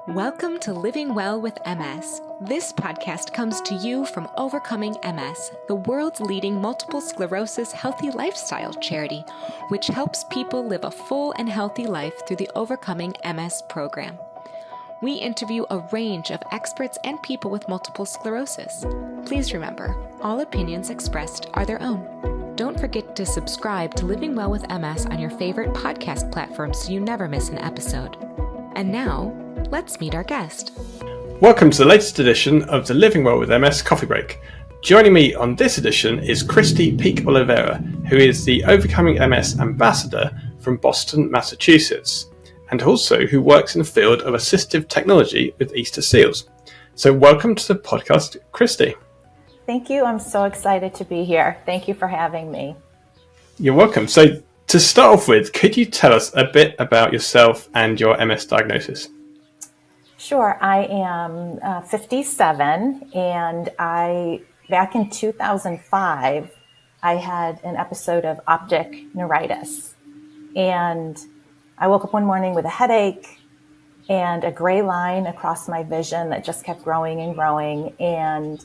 Welcome to Living Well with MS. This podcast comes to you from Overcoming MS, the world's leading multiple sclerosis healthy lifestyle charity, which helps people live a full and healthy life through the Overcoming MS program. We interview a range of experts and people with multiple sclerosis. Please remember, all opinions expressed are their own. Don't forget to subscribe to Living Well with MS on your favorite podcast platform so you never miss an episode. And now, let's meet our guest. Welcome to the latest edition of the Living Well with MS Coffee Break. Joining me on this edition is Kristi Peak-Oliveira, who is the Overcoming MS Ambassador from Boston, Massachusetts, and also who works in the field of assistive technology with Easterseals. So welcome to the podcast, Kristi. Thank you. I'm so excited to be here. Thank you for having me. You're welcome. So to start off with, could you tell us a bit about yourself and your MS diagnosis? Sure. I am 57, and back in 2005, I had an episode of optic neuritis. And I woke up one morning with a headache and a gray line across my vision that just kept growing and growing. And,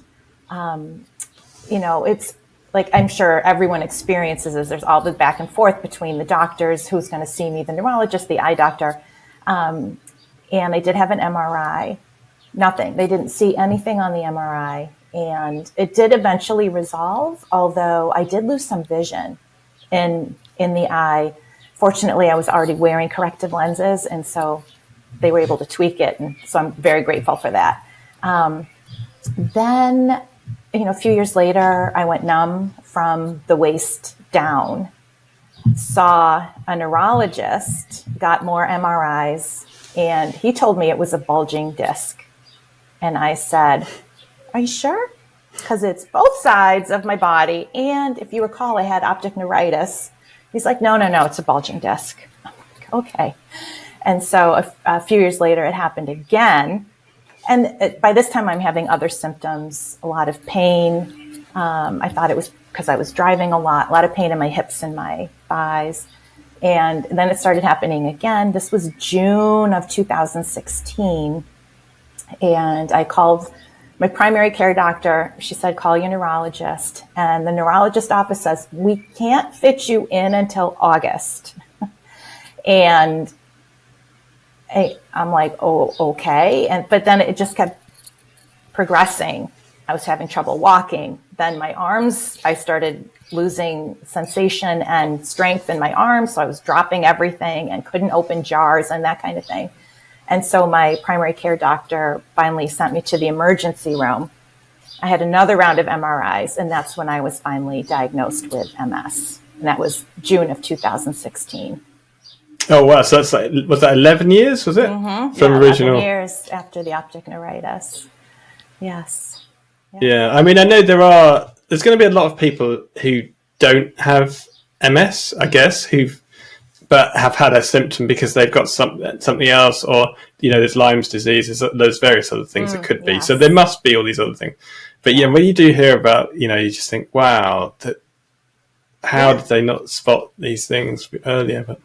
it's like I'm sure everyone experiences is there's all the back and forth between the doctors, who's going to see me, the neurologist, the eye doctor. And I did have an MRI. Nothing. They didn't see anything on the MRI. And it did eventually resolve, although I did lose some vision in the eye. Fortunately, I was already wearing corrective lenses, and so they were able to tweak it. And so I'm very grateful for that. Then, a few years later, I went numb from the waist down, saw a neurologist, got more MRIs, and he told me it was a bulging disc. And I said, "Are you sure? Because it's both sides of my body. And if you recall, I had optic neuritis." He's like, no, it's a bulging disc. I'm like, okay. And so a few years later, it happened again. And by this time, I'm having other symptoms, a lot of pain. I thought it was because I was driving a lot of pain in my hips and my thighs. And then it started happening again. This was June of 2016. And I called my primary care doctor. She said, call your neurologist. And the neurologist office says, we can't fit you in until August. And I'm like, oh, okay. But then it just kept progressing. I was having trouble walking. Then my arms, I started losing sensation and strength in my arms. So I was dropping everything and couldn't open jars and that kind of thing. And so my primary care doctor finally sent me to the emergency room. I had another round of MRIs, and that's when I was finally diagnosed with MS. And that was June of 2016. Oh, wow. So that's was that 11 years, was it? Mm-hmm. From original? 11 years after the optic neuritis. Yes. Yeah. I mean, I know there's going to be a lot of people who don't have MS, I guess, but have had a symptom because they've got something else, or, there's Lyme's disease, there's various other things it could be. Yes. So there must be all these other things. But yeah, when you do hear about, you just think, wow, how did they not spot these things earlier? But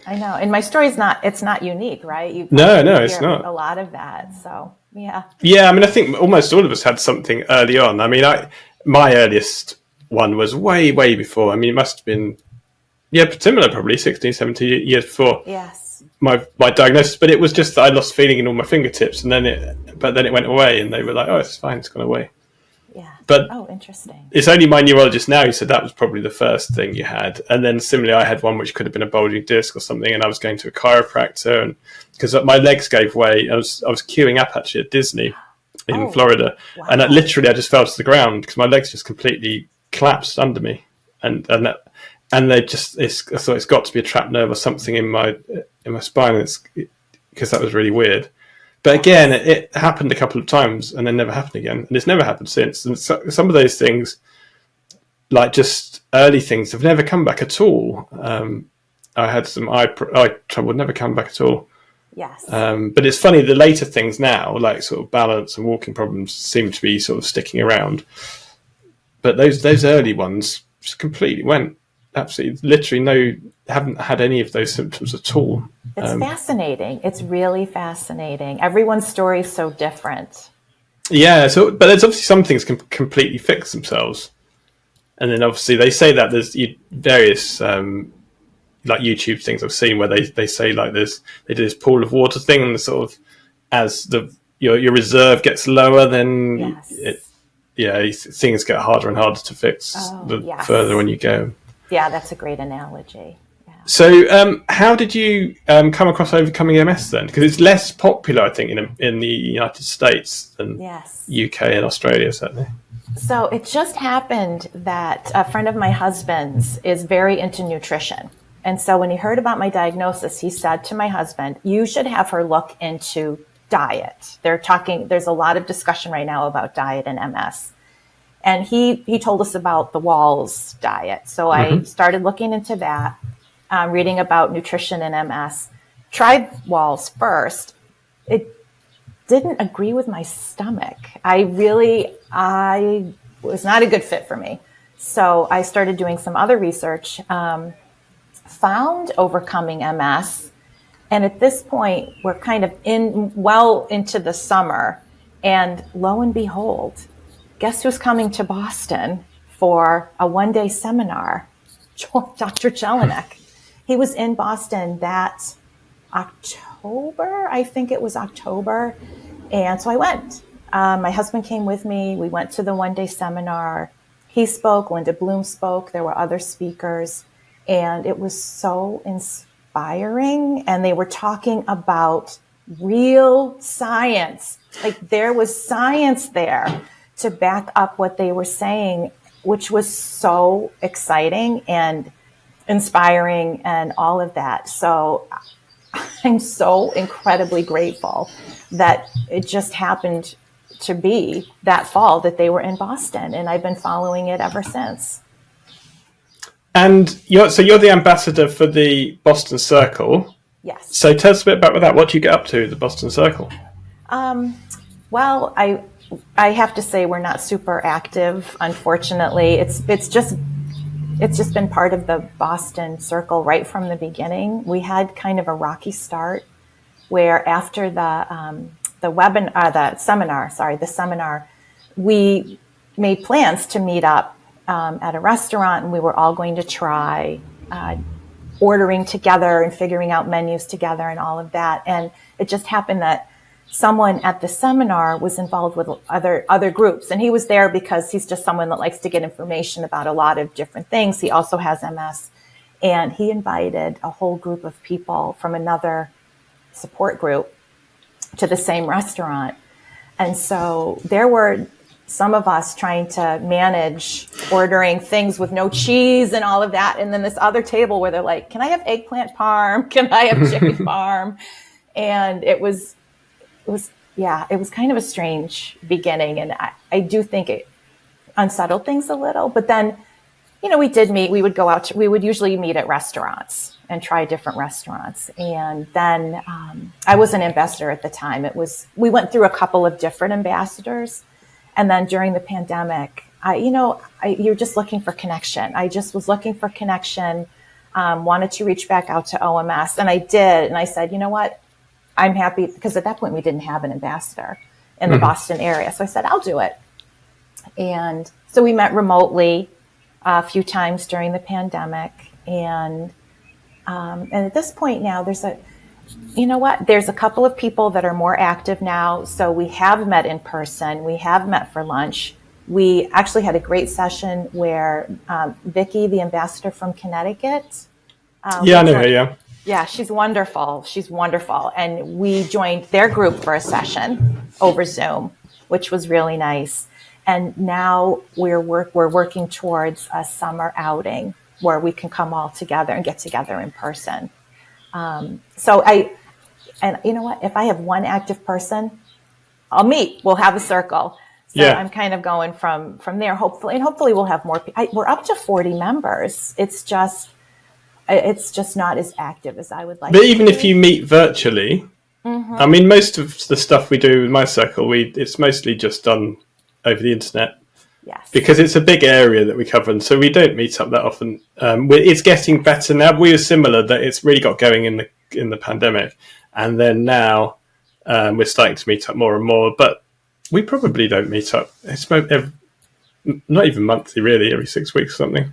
I know. And my story it's not unique, right? No, it's not. A lot of that. So, yeah. Yeah, I mean, I think almost all of us had something early on. I mean, my earliest one was way, way before. I mean, it must have been, similar probably, 16, 17 years before. Yes. My diagnosis, but it was just that I lost feeling in all my fingertips, and then it went away, and they were like, "Oh, it's fine, it's gone away." Yeah. But interesting. It's only my neurologist now who said that was probably the first thing you had, and then similarly, I had one which could have been a bulging disc or something, and I was going to a chiropractor, and because my legs gave way, I was queuing up actually at Disney in Florida, wow. And I just fell to the ground because my legs just completely collapsed under me, and they just I thought it's got to be a trapped nerve or something in my spine, because that was really weird. But again, it happened a couple of times and then never happened again, and it's never happened since. And some of those things, like just early things, have never come back at all. I had some eye trouble, never come back at all. Yes. But it's funny, the later things now, like sort of balance and walking problems, seem to be sort of sticking around. But those early ones just completely went. absolutely, literally haven't had any of those symptoms at all. It's fascinating. It's really fascinating. Everyone's story is so different. Yeah, but there's obviously some things can completely fix themselves. And then obviously they say that there's various like YouTube things I've seen where they say like they do this pool of water thing, and the sort of as your reserve gets lower, then things get harder and harder to fix further when you go. Yeah, that's a great analogy. Yeah. So how did you come across overcoming MS then? Because it's less popular, I think, in the United States than UK and Australia, certainly. So it just happened that a friend of my husband's is very into nutrition. And so when he heard about my diagnosis, he said to my husband, you should have her look into diet. There's a lot of discussion right now about diet and MS. And he told us about the Walls diet. So I started looking into that, reading about nutrition and MS. Tried Walls first. It didn't agree with my stomach. I was not a good fit for me. So I started doing some other research, found Overcoming MS. And at this point, we're kind of well into the summer. And lo and behold, guess who's coming to Boston for a one-day seminar? Dr. Jelinek. He was in Boston that October. I think it was October. And so I went. My husband came with me. We went to the one-day seminar. He spoke. Linda Bloom spoke. There were other speakers. And it was so inspiring. And they were talking about real science. Like there was science there to back up what they were saying, which was so exciting and inspiring and all of that. So I'm so incredibly grateful that it just happened to be that fall that they were in Boston, and I've been following it ever since. And you're the ambassador for the Boston Circle. Yes. So tell us a bit about that. What do you get up to at the Boston Circle? Well, I have to say we're not super active, unfortunately. It's just been part of the Boston Circle right from the beginning. We had kind of a rocky start where after the seminar, we made plans to meet up at a restaurant, and we were all going to try ordering together and figuring out menus together and all of that. And it just happened that someone at the seminar was involved with other groups, and he was there because he's just someone that likes to get information about a lot of different things. He also has MS, and he invited a whole group of people from another support group to the same restaurant. And so there were some of us trying to manage ordering things with no cheese and all of that. And then this other table where they're like, can I have eggplant parm? Can I have chicken parm? And it was kind of a strange beginning. And I do think it unsettled things a little, but then, we did meet, we would usually meet at restaurants and try different restaurants. And then, I was an ambassador at the time. We went through a couple of different ambassadors. And then during the pandemic, you're just looking for connection. I just was looking for connection, wanted to reach back out to OMS, and I did. And I said, you know what? I'm happy, because at that point we didn't have an ambassador in the Boston area. So I said, I'll do it. And so we met remotely a few times during the pandemic. And at this point now, there's a couple of people that are more active now. So we have met in person. We have met for lunch. We actually had a great session where Vicki, the ambassador from Connecticut. I know her, yeah. Yeah, she's wonderful. She's wonderful. And we joined their group for a session over Zoom, which was really nice. And now we're working towards a summer outing where we can come all together and get together in person. And you know what? If I have one active person, I'll meet. We'll have a circle. So yeah. I'm kind of going from there, hopefully we'll have more. We're up to 40 members. It's just not as active as I would like. But even if you meet virtually, I mean, most of the stuff we do with my circle, it's mostly just done over the internet. Yes. Because it's a big area that we cover, and so we don't meet up that often. It's getting better now. We were similar, that it's really got going in the pandemic, and then now we're starting to meet up more and more. But we probably don't meet up. It's not even monthly, really, every 6 weeks or something.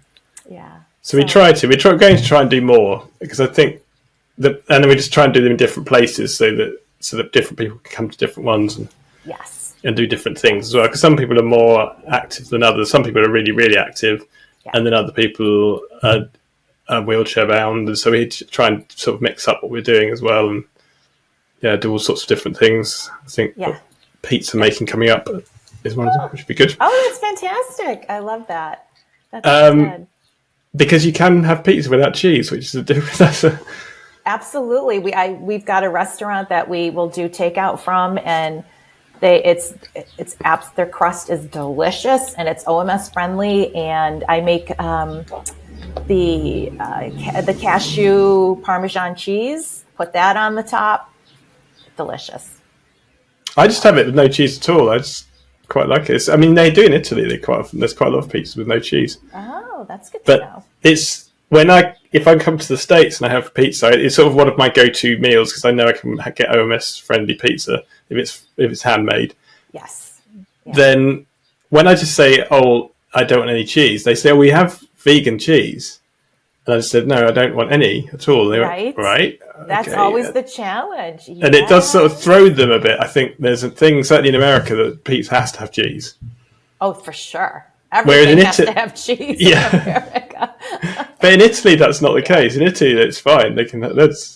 Yeah. So we're going to try and do more, because I think and then we just try and do them in different places so that different people can come to different ones and do different things as well. Because some people are more active than others. Some people are really, really active, and then other people are wheelchair bound. And so we try and sort of mix up what we're doing as well, and do all sorts of different things. I think pizza making coming up is one of them, which would be good. Oh, that's fantastic! I love that. That's good. Because you can have pizza without cheese, which is a difference. Absolutely. We've got a restaurant that we will do takeout from, and their crust is delicious and it's OMS friendly. And I make the cashew Parmesan cheese, put that on the top. Delicious. I just have it with no cheese at all. I just quite like it. I mean, they do in Italy. There's quite a lot of pizzas with no cheese. Oh, that's good to know. It's if I come to the States and I have pizza, it's sort of one of my go-to meals, because I know I can get OMS friendly pizza if it's handmade. Yes. Yeah. Then when I just say, "Oh, I don't want any cheese," they say, "Oh, we have vegan cheese," and I just said, "No, I don't want any at all." They went, right. That's always the challenge. Yes. And it does sort of throw them a bit. I think there's a thing, certainly in America, that pizza has to have cheese. Oh, for sure. Everything has to have cheese in America. But in Italy, that's not the case. In Italy, it's fine. That's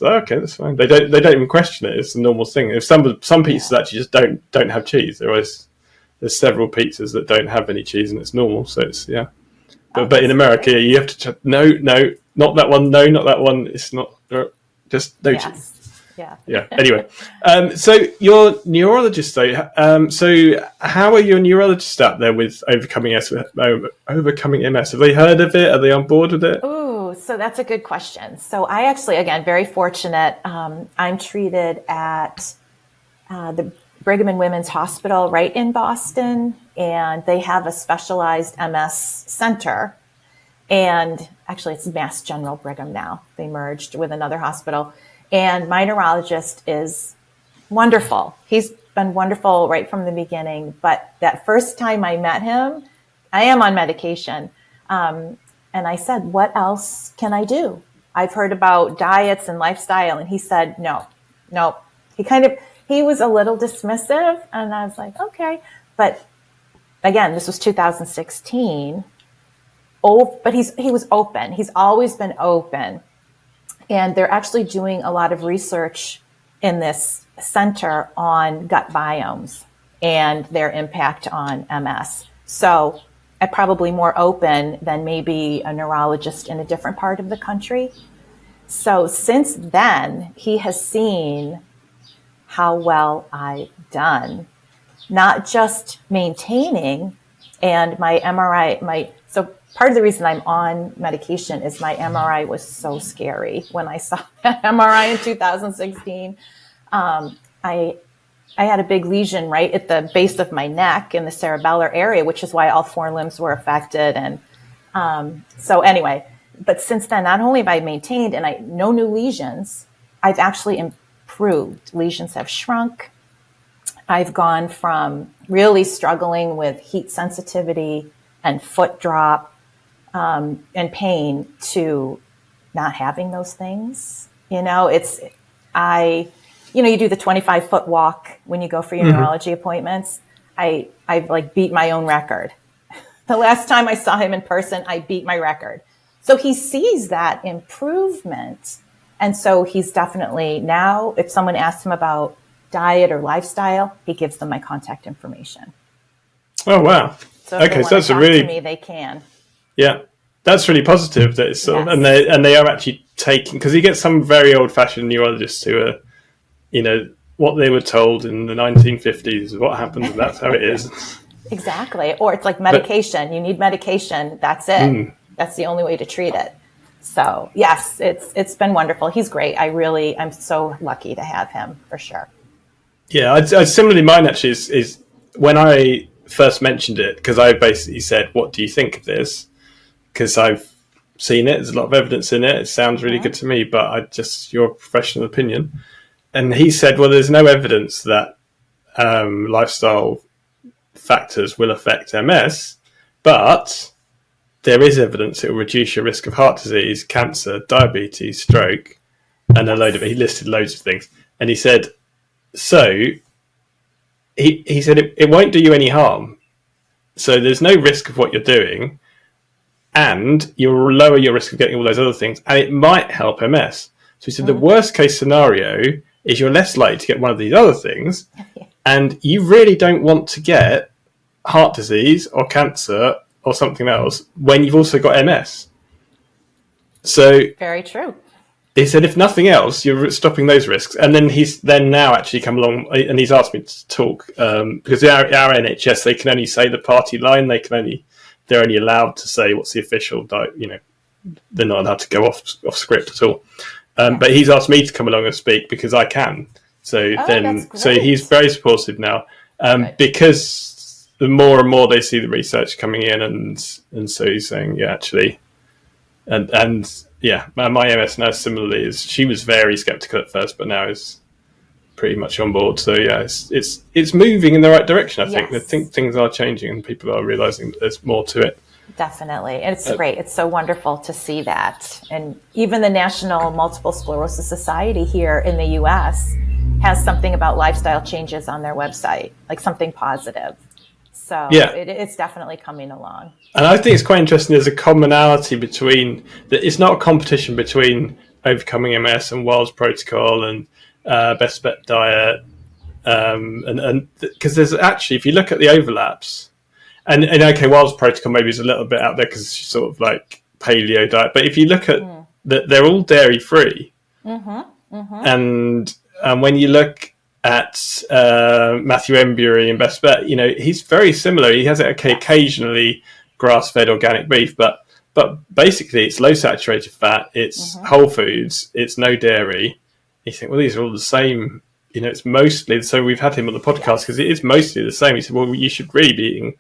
fine. They don't even question it. It's a normal thing. If some pizzas actually just don't have cheese, there's several pizzas that don't have any cheese, and it's normal. So it's But in America, you have to no, not that one. No, not that one. It's not just no cheese. Yeah. Anyway, so you're neurologist though. So how are your neurologists out there with overcoming MS? Have they heard of it? Are they on board with it? Oh, so that's a good question. So I actually, again, very fortunate. I'm treated at the Brigham and Women's Hospital right in Boston, and they have a specialized MS center. And actually, it's Mass General Brigham now. They merged with another hospital. And my neurologist is wonderful. He's been wonderful right from the beginning. But that first time I met him, I am on medication. And I said, "What else can I do? I've heard about diets and lifestyle." And he said, no. He was a little dismissive. And I was like, okay. But again, this was 2016. Oh, but he was open. He's always been open. And they're actually doing a lot of research in this center on gut biomes and their impact on MS. So I'm probably more open than maybe a neurologist in a different part of the country. So since then, he has seen how well I've done, not just maintaining, and my MRI, so part of the reason I'm on medication is my MRI was so scary. When I saw that MRI in 2016, I had a big lesion right at the base of my neck in the cerebellar area, which is why all 4 limbs were affected. And so anyway, but since then, not only have I maintained and no new lesions, I've actually improved. Lesions have shrunk. I've gone from really struggling with heat sensitivity and foot drop and pain to not having those things. You do the 25-foot walk when you go for your neurology appointments. I've like beat my own record. The last time I saw him in person, I beat my record. So he sees that improvement. And so he's definitely now, if someone asks him about diet or lifestyle, he gives them my contact information. Oh, wow. So if they want to talk to me, they can. Yeah, that's really positive. That it's sort of, and they are actually taking, because you get some very old-fashioned neurologists who are, what they were told in the 1950s is what happens, and that's how it is. Exactly. Or it's like medication. You need medication. That's it. That's the only way to treat it. So yes, it's been wonderful. He's great. I'm so lucky to have him for sure. Yeah, I similarly, mine actually is when I first mentioned it, because I basically said, what do you think of this? Because I've seen it, there's a lot of evidence in it, it sounds really good to me, but your professional opinion. And he said, well, there's no evidence that lifestyle factors will affect MS, but there is evidence it will reduce your risk of heart disease, cancer, diabetes, stroke, and he listed loads of things. And he said, so he said it won't do you any harm. So there's no risk of what you're doing, and you'll lower your risk of getting all those other things, and it might help MS. So he said the worst case scenario is you're less likely to get one of these other things, and you really don't want to get heart disease or cancer or something else when you've also got MS. So very true. He said, if nothing else, you're stopping those risks. And then he's now actually come along and he's asked me to talk because our NHS, they can only say the party line. They're only allowed to say what's the official, they're not allowed to go off script at all. But he's asked me to come along and speak because I can. So he's very supportive now because the more and more they see the research coming in, and so he's saying, yeah, actually, and yeah, my MS nurse similarly she was very skeptical at first, but now is pretty much on board. So yeah, it's moving in the right direction. I think things are changing and people are realizing that there's more to it. Definitely. And it's great. It's so wonderful to see that. And even the National Multiple Sclerosis Society here in the US has something about lifestyle changes on their website, like something positive. So it's definitely coming along. And I think it's quite interesting. There's a commonality between it's not a competition between Overcoming MS and Wild's Protocol and Best Bet Diet. And because there's actually, if you look at the overlaps, and okay, Wild's Protocol maybe is a little bit out there because it's sort of like paleo diet. But if you look at they're all dairy free. And when you look at Matthew Embury and Best Bet, he's very similar. He has occasionally grass-fed organic beef, but basically it's low saturated fat, it's whole foods, it's no dairy. You think, well, these are all the same. It's mostly, so we've had him on the podcast because it is mostly the same. He said, well, you should really be eating,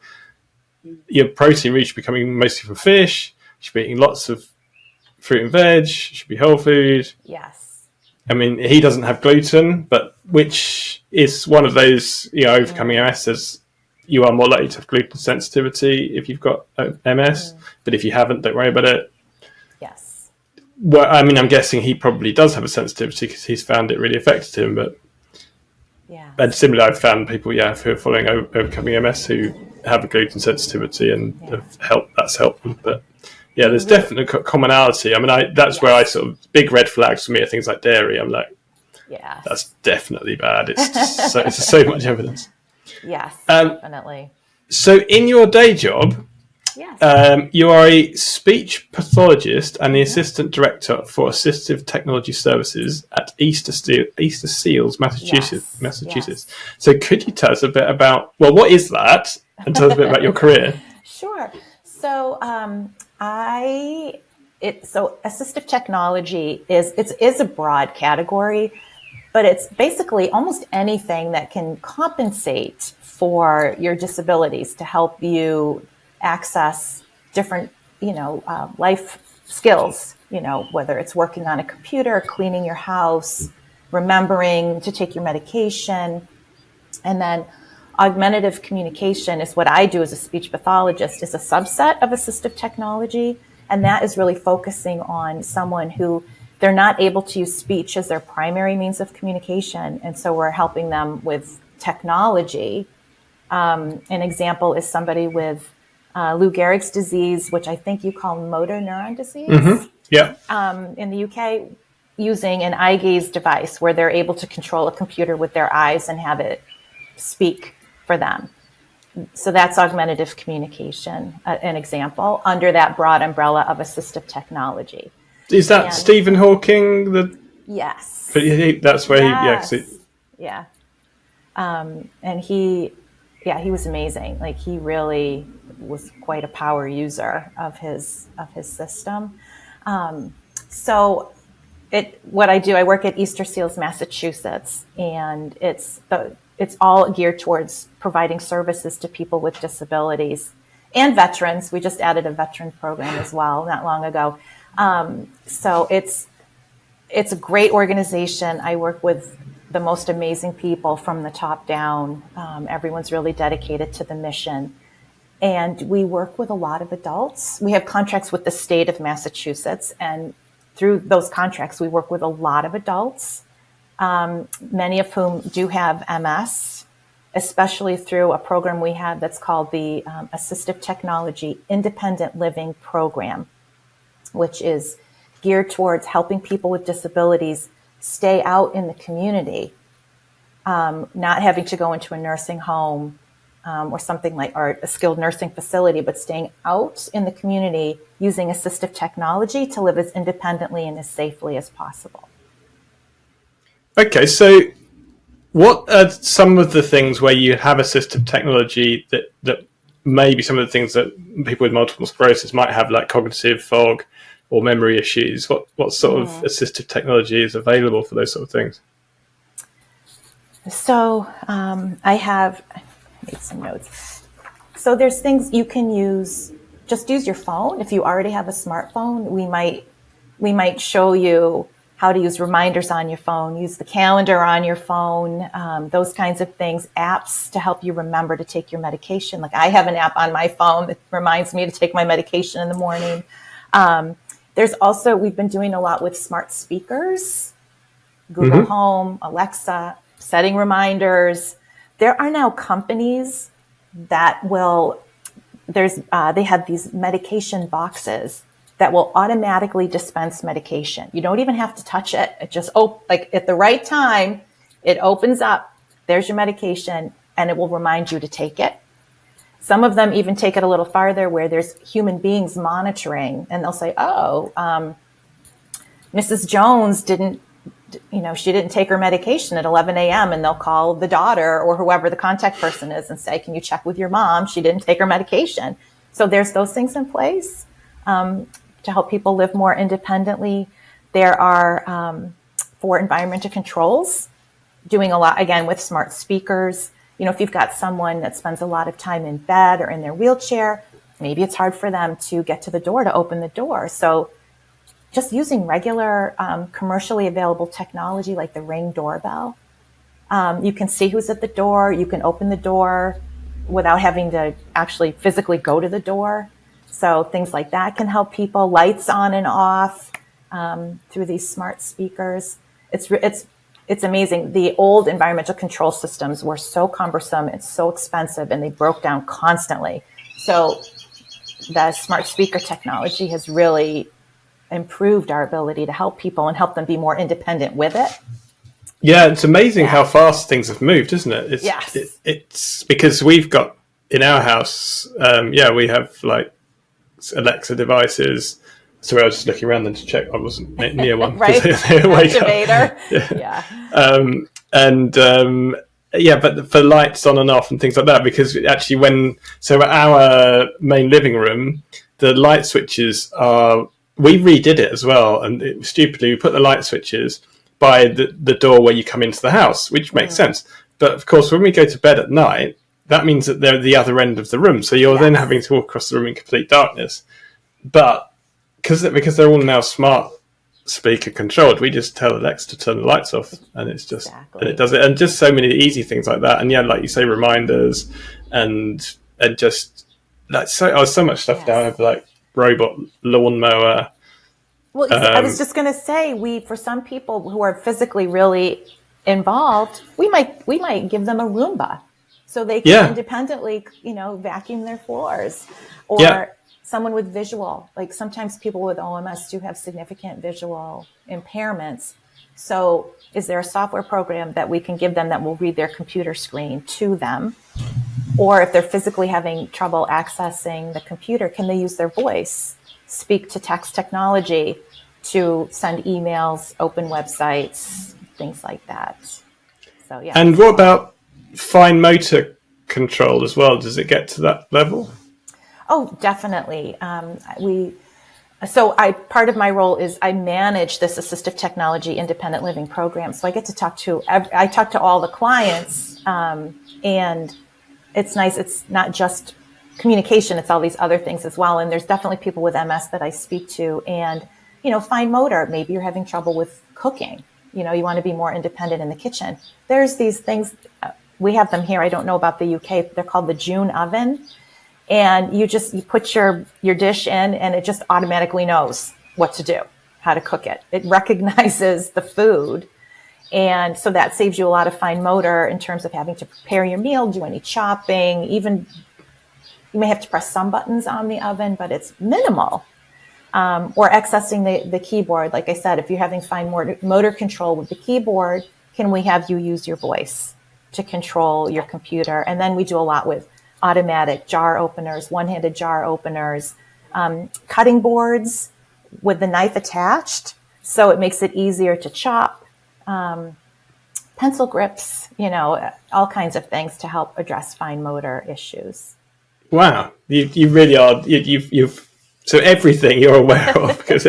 your protein rich should be coming mostly from fish, you should be eating lots of fruit and veg, it should be whole food. Yes. I mean, he doesn't have gluten, but which is one of those, Overcoming MS says you are more likely to have gluten sensitivity if you've got MS, but if you haven't, don't worry about it. Yes. Well, I mean, I'm guessing he probably does have a sensitivity because he's found it really affected him, but and similarly, I've found people, who are following Overcoming MS who have a gluten sensitivity and that's helped them, but yeah, there's definitely commonality. I mean, that's where I sort of, big red flags for me are things like dairy. I'm like, that's definitely bad. It's just so much evidence. Yes, definitely. So in your day job, you are a speech pathologist and the assistant director for Assistive Technology Services at Easterseals, Massachusetts. Yes. So could you tell us a bit about, what is that? And tell us a bit about your career. Sure. So assistive technology is a broad category, but it's basically almost anything that can compensate for your disabilities to help you access different, life skills, whether it's working on a computer, cleaning your house, remembering to take your medication. And then augmentative communication is what I do as a speech pathologist, is a subset of assistive technology. And that is really focusing on someone who they're not able to use speech as their primary means of communication. And so we're helping them with technology. An example is somebody with Lou Gehrig's disease, which I think you call motor neuron disease. In the UK, using an eye gaze device where they're able to control a computer with their eyes and have it speak for them. So that's augmentative communication, an example, under that broad umbrella of assistive technology. Is that Stephen Hawking? Yes. That's where and he was amazing. Like, he really was quite a power user of his system. So what I do, I work at Easterseals Massachusetts, and it's all geared towards providing services to people with disabilities and veterans. We just added a veteran program as well not long ago. So it's a great organization. I work with the most amazing people from the top down. Everyone's really dedicated to the mission. And we work with a lot of adults. We have contracts with the state of Massachusetts, and through those contracts, we work with a lot of adults, many of whom do have MS, especially through a program we have that's called the Assistive Technology Independent Living Program, which is geared towards helping people with disabilities stay out in the community, not having to go into a nursing home or something like, or a skilled nursing facility, but staying out in the community using assistive technology to live as independently and as safely as possible. Okay, so what are some of the things where you have assistive technology that maybe some of the things that people with multiple sclerosis might have, like cognitive fog or memory issues? What sort of assistive technology is available for those sort of things? So I made some notes. So there's things you can use. Just use your phone. If you already have a smartphone, we might show you how to use reminders on your phone, use the calendar on your phone, those kinds of things, apps to help you remember to take your medication. Like I have an app on my phone that reminds me to take my medication in the morning. There's also, we've been doing a lot with smart speakers, Google Home, Alexa, setting reminders. There are now companies that they have these medication boxes that will automatically dispense medication. You don't even have to touch it. It just, like at the right time, it opens up, there's your medication, and it will remind you to take it. Some of them even take it a little farther where there's human beings monitoring, and they'll say, Mrs. Jones she didn't take her medication at 11 a.m. and they'll call the daughter or whoever the contact person is and say, can you check with your mom? She didn't take her medication. So there's those things in place to help people live more independently. There are, for environmental controls, doing a lot, again, with smart speakers. If you've got someone that spends a lot of time in bed or in their wheelchair, maybe it's hard for them to get to the door to open the door. So just using regular commercially available technology like the Ring doorbell. You can see who's at the door. You can open the door without having to actually physically go to the door. So things like that can help people. Lights on and off through these smart speakers. It's amazing. The old environmental control systems were so cumbersome, it's so expensive, and they broke down constantly. So the smart speaker technology has really improved our ability to help people and help them be more independent with it. Yeah, it's amazing how fast things have moved, isn't it? It's because we've got in our house, we have like Alexa devices. Sorry, I was just looking around then to check I wasn't near one. Right, activator. But for lights on and off and things like that, because actually our main living room, the light switches we redid it as well, and stupidly we put the light switches by the door where you come into the house, which makes sense. But of course, when we go to bed at night, that means that they're at the other end of the room, so you're then having to walk across the room in complete darkness. But because they're all now smart speaker controlled, we just tell Alexa to turn the lights off, and it's just and it does it, and just so many easy things like that. And like you say, reminders and just like so much stuff now. I have like robot lawnmower. Well, I was just going to say, for some people who are physically really involved, we might give them a Roomba so they can independently, vacuum their floors. Or someone with visual, like sometimes people with OMS do have significant visual impairments. So is there a software program that we can give them that will read their computer screen to them? Or if they're physically having trouble accessing the computer, can they use their voice, speak to text technology to send emails, open websites, things like that? So, yeah. And what about fine motor control as well? Does it get to that level? Oh, definitely. So part of my role is I manage this assistive technology independent living program. So I get to talk to all the clients, and it's nice. It's not just communication, it's all these other things as well. And there's definitely people with MS that I speak to, and, fine motor, maybe you're having trouble with cooking. You want to be more independent in the kitchen. There's these things, we have them here. I don't know about the UK. They're called the June oven. And you put your dish in, and it just automatically knows what to do, how to cook it. It recognizes the food. And so that saves you a lot of fine motor in terms of having to prepare your meal, do any chopping, even you may have to press some buttons on the oven, but it's minimal. Or accessing the keyboard. Like I said, if you're having fine motor control with the keyboard, can we have you use your voice to control your computer? And then we do a lot with automatic jar openers, one-handed jar openers, cutting boards with the knife attached, so it makes it easier to chop, pencil grips, all kinds of things to help address fine motor issues. Wow, you really are. You've so everything you're aware of, because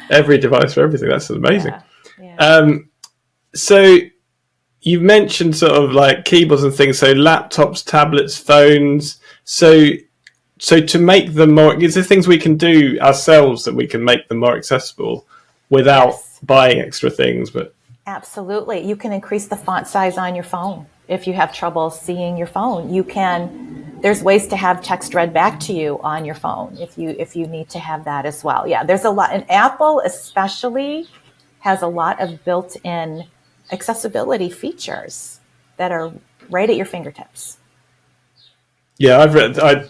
every device for everything. That's amazing. Yeah. So you mentioned sort of like keyboards and things. So laptops, tablets, phones. So to make them more, is there things we can do ourselves that we can make them more accessible without buying extra things? But absolutely, you can increase the font size on your phone. If you have trouble seeing your phone, there's ways to have text read back to you on your phone if you need to have that as well. Yeah, there's a lot, and Apple especially has a lot of built-in accessibility features that are right at your fingertips. Yeah, I've read.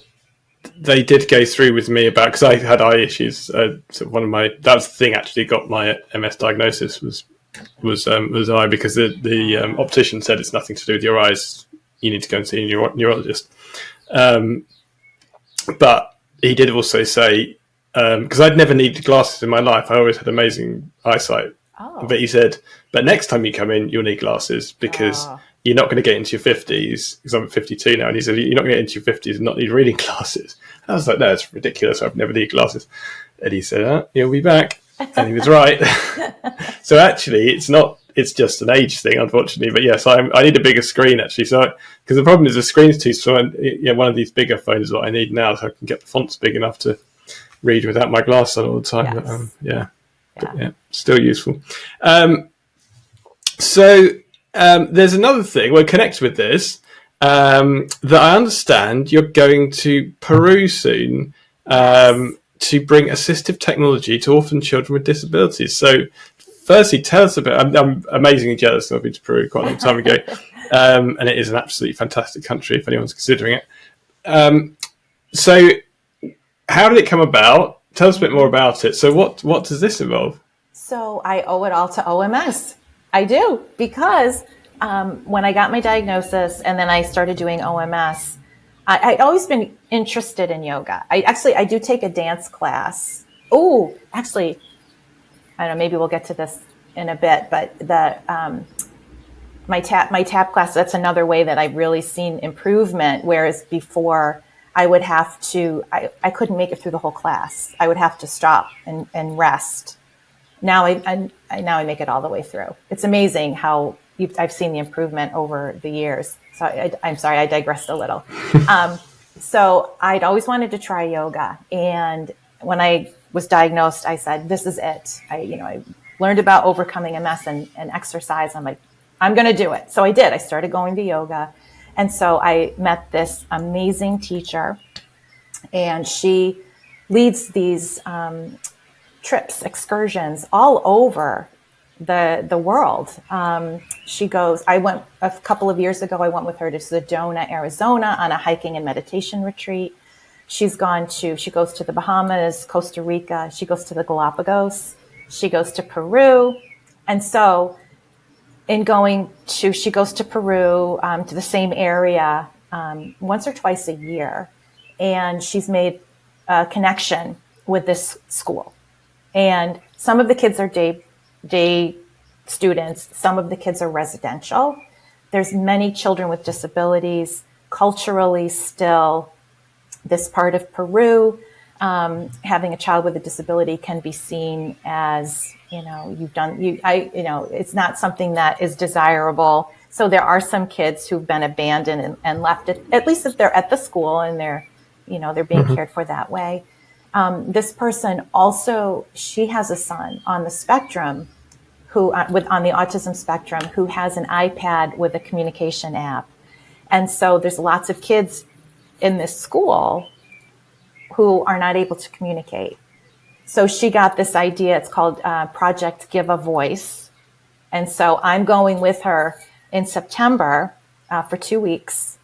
They did go through with me about, because I had eye issues. So that was the thing actually got my MS diagnosis was eye, because the optician said it's nothing to do with your eyes. You need to go and see a neurologist. But he did also say, because I'd never needed glasses in my life, I always had amazing eyesight. Oh. But he said, but next time you come in, you'll need glasses, because you're not going to get into your 50s, because I'm 52 now. And he said, you're not going to get into your 50s and not need reading glasses. I was like, no, it's ridiculous. I've never needed glasses. And he said, you'll be back. And he was right. So actually, it's just an age thing, unfortunately. But yes, I need a bigger screen, actually. So, because the problem is the screen's too small. One of these bigger phones is what I need now, so I can get the fonts big enough to read without my glasses on all the time. Yes. But, still useful. So there's another thing, we're connected with this, that I understand you're going to Peru soon to bring assistive technology to orphan children with disabilities. So firstly, tell us about, I'm amazingly jealous. I've been to Peru quite a long time ago, and it is an absolutely fantastic country if anyone's considering it. So how did it come about? Tell us a bit more about it. So what does this involve? So I owe it all to OMS. I do, because when I got my diagnosis and then I started doing OMS, I'd always been interested in yoga. I do take a dance class. Oh, actually, I don't know, maybe we'll get to this in a bit, but my tap class, that's another way that I've really seen improvement. Whereas before I would have to, I couldn't make it through the whole class. I would have to stop and rest. Now I make it all the way through. It's amazing how I've seen the improvement over the years. So I'm sorry, I digressed a little. So I'd always wanted to try yoga. And when I was diagnosed, I said, this is it. I learned about overcoming MS and exercise. I'm like, I'm going to do it. So I did. I started going to yoga. And so I met this amazing teacher, and she leads these trips, excursions all over the world. She goes, I went a couple of years ago, I went with her to Sedona, Arizona on a hiking and meditation retreat. She goes to the Bahamas, Costa Rica. She goes to the Galapagos. She goes to Peru. And so she goes to Peru, to the same area, once or twice a year. And she's made a connection with this school. And some of the kids are day students. Some of the kids are residential. There's many children with disabilities. Culturally, still, this part of Peru, having a child with a disability can be seen as, it's not something that is desirable. So there are some kids who've been abandoned and left, at least if they're at the school and they're being cared for that way. This person also, she has a son on the spectrum on the autism spectrum who has an iPad with a communication app. And so there's lots of kids in this school who are not able to communicate. So she got this idea. It's called Project Give a Voice. And so I'm going with her in September for 2 weeks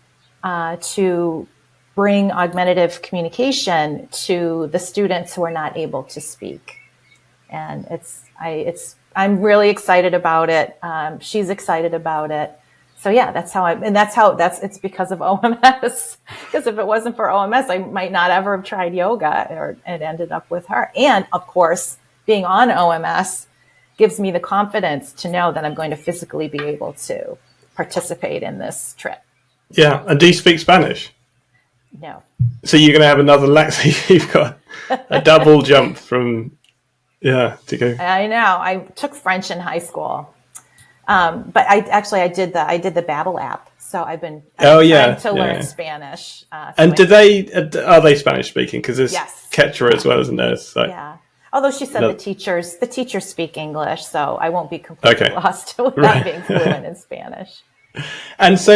to bring augmentative communication to the students who are not able to speak. And I'm really excited about it. She's excited about it. So yeah, it's because of OMS. Because if it wasn't for OMS, I might not ever have tried yoga and ended up with her. And of course, being on OMS gives me the confidence to know that I'm going to physically be able to participate in this trip. Yeah. And do you speak Spanish? No. So you're going to have another you've got a double jump from, to go. I know. I took French in high school. But I did the Babbel app. So I've been trying to learn Spanish. And are they Spanish speaking? Because there's Quechua as well, isn't there? So. Yeah. Although she said the teachers speak English, so I won't be completely lost without being fluent in Spanish. And so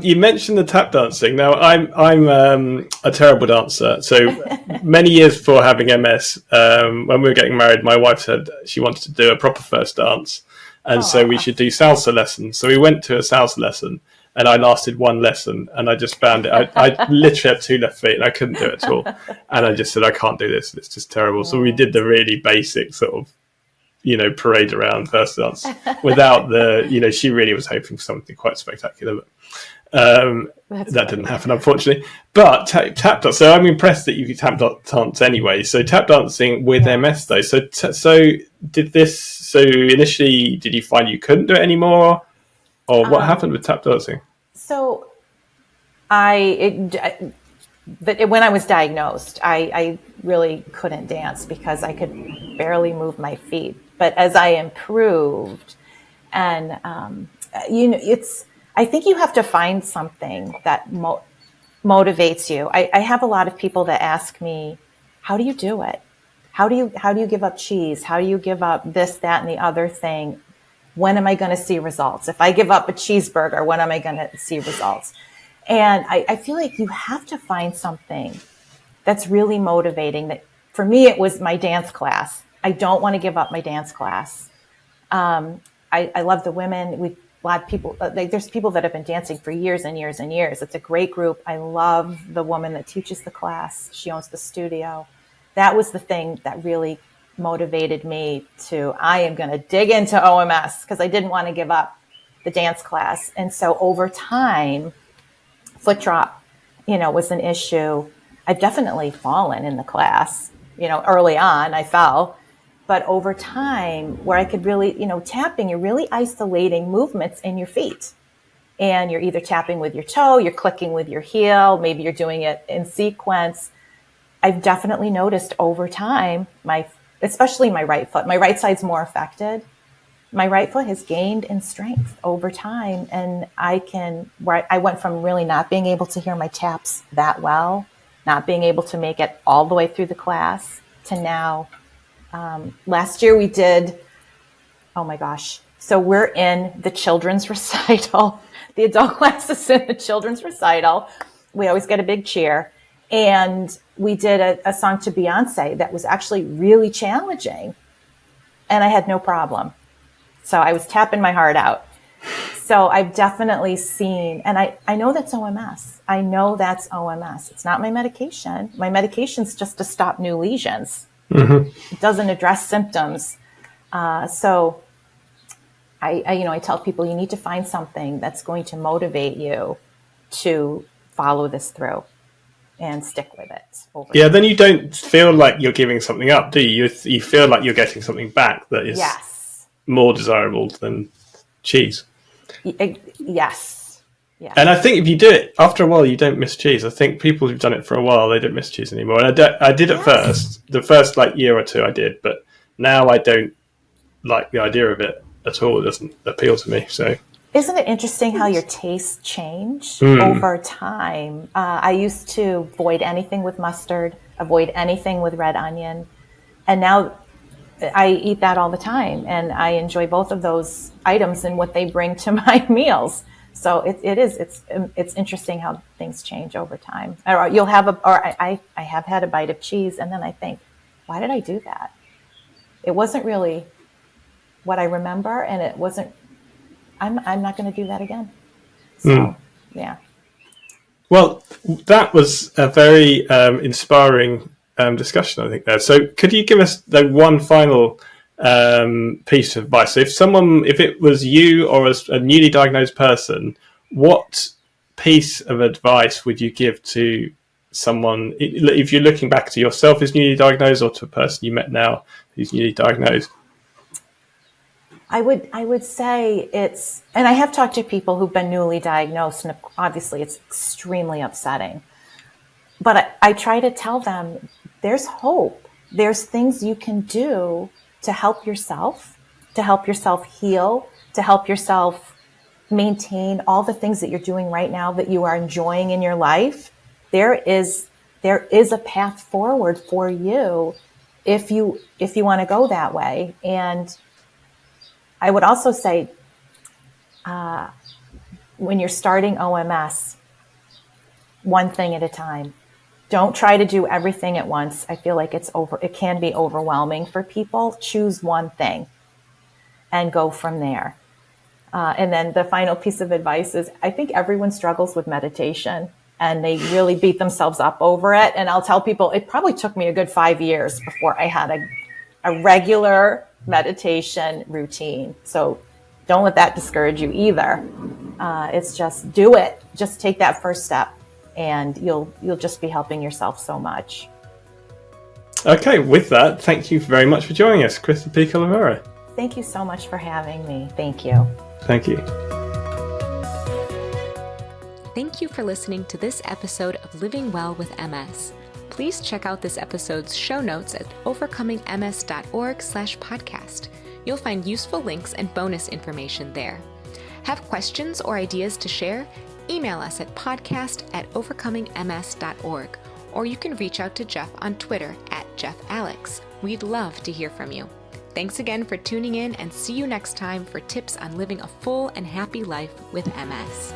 you mentioned the tap dancing. Now I'm a terrible dancer. So many years before having MS, when we were getting married, my wife said she wanted to do a proper first dance. And so we should do salsa lessons. So we went to a salsa lesson, and I lasted one lesson, and I just found it. I literally had 2 left feet, and I couldn't do it at all. And I just said, I can't do this. It's just terrible. So we did the really basic sort of, parade around first dance without the, she really was hoping for something quite spectacular. But that didn't happen, unfortunately. But tap dance. So I'm impressed that you could tap dance anyway. So tap dancing with MS though. So initially, did you find you couldn't do it anymore, or what happened with tap dancing? So when I was diagnosed, I really couldn't dance because I could barely move my feet. But as I improved, and I think you have to find something that motivates you. I have a lot of people that ask me, how do you do it? How do you give up cheese? How do you give up this, that, and the other thing? When am I going to see results? If I give up a cheeseburger, when am I going to see results? And I feel like you have to find something that's really motivating. That for me, it was my dance class. I don't want to give up my dance class. I love the women. A lot of people, there's people that have been dancing for years and years and years. It's a great group. I love the woman that teaches the class. She owns the studio. That was the thing that really motivated me I am going to dig into OMS because I didn't want to give up the dance class. And so over time, foot drop, was an issue. I've definitely fallen in the class. Early on I fell. But over time, where I could really, tapping, you're really isolating movements in your feet. And you're either tapping with your toe, you're clicking with your heel, maybe you're doing it in sequence. I've definitely noticed over time, especially my right foot, my right side's more affected. My right foot has gained in strength over time. And I went from really not being able to hear my taps that well, not being able to make it all the way through the class, to now. Last year we did, oh my gosh. So we're in the children's recital. The adult class is in the children's recital. We always get a big cheer. And we did a song to Beyonce that was actually really challenging. And I had no problem. So I was tapping my heart out. So I've definitely seen, and I know that's OMS. I know that's OMS. It's not my medication. My medication's just to stop new lesions. Mm-hmm. It doesn't address symptoms. So I tell people you need to find something that's going to motivate you to follow this through and stick with it. Then you don't feel like you're giving something up, do you? You feel like you're getting something back that is more desirable than cheese. Yes. Yeah. And I think if you do it after a while, you don't miss cheese. I think people who've done it for a while, they don't miss cheese anymore. And I did at first, the first like year or two I did, but now I don't like the idea of it at all. It doesn't appeal to me. So isn't it interesting how your tastes change over time? I used to avoid anything with mustard, avoid anything with red onion, and now I eat that all the time, and I enjoy both of those items and what they bring to my meals. So it's interesting how things change over time. Or you'll have I have had a bite of cheese, and then I think, why did I do that? It wasn't really what I remember, and it wasn't. I'm not going to do that again. So yeah. Well, that was a very inspiring discussion, I think, there. So could you give us the one final piece of advice? So if it was you or as a newly diagnosed person, what piece of advice would you give to someone, if you're looking back to yourself as newly diagnosed or to a person you met now who's newly diagnosed? I would say it's, and I have talked to people who've been newly diagnosed, and obviously it's extremely upsetting. But I try to tell them there's hope. There's things you can do to help yourself heal, to help yourself maintain all the things that you're doing right now that you are enjoying in your life. There is a path forward for you if you want to go that way. And I would also say, when you're starting OMS, one thing at a time. Don't try to do everything at once. I feel like it can be overwhelming for people. Choose one thing and go from there. And then the final piece of advice is, I think everyone struggles with meditation and they really beat themselves up over it. And I'll tell people, it probably took me a good 5 years before I had a regular meditation routine. So don't let that discourage you either. It's just do it. Just take that first step and you'll just be helping yourself so much. Okay, with that, thank you very much for joining us, Kristi Peak-Oliveira. Thank you so much for having me. Thank you. Thank you. Thank you for listening to this episode of Living Well with MS. Please check out this episode's show notes at overcomingms.org/podcast. You'll find useful links and bonus information there. Have questions or ideas to share? Email us at podcast@overcomingms.org, or you can reach out to Jeff on Twitter @JeffAlex. We'd love to hear from you. Thanks again for tuning in, and see you next time for tips on living a full and happy life with MS.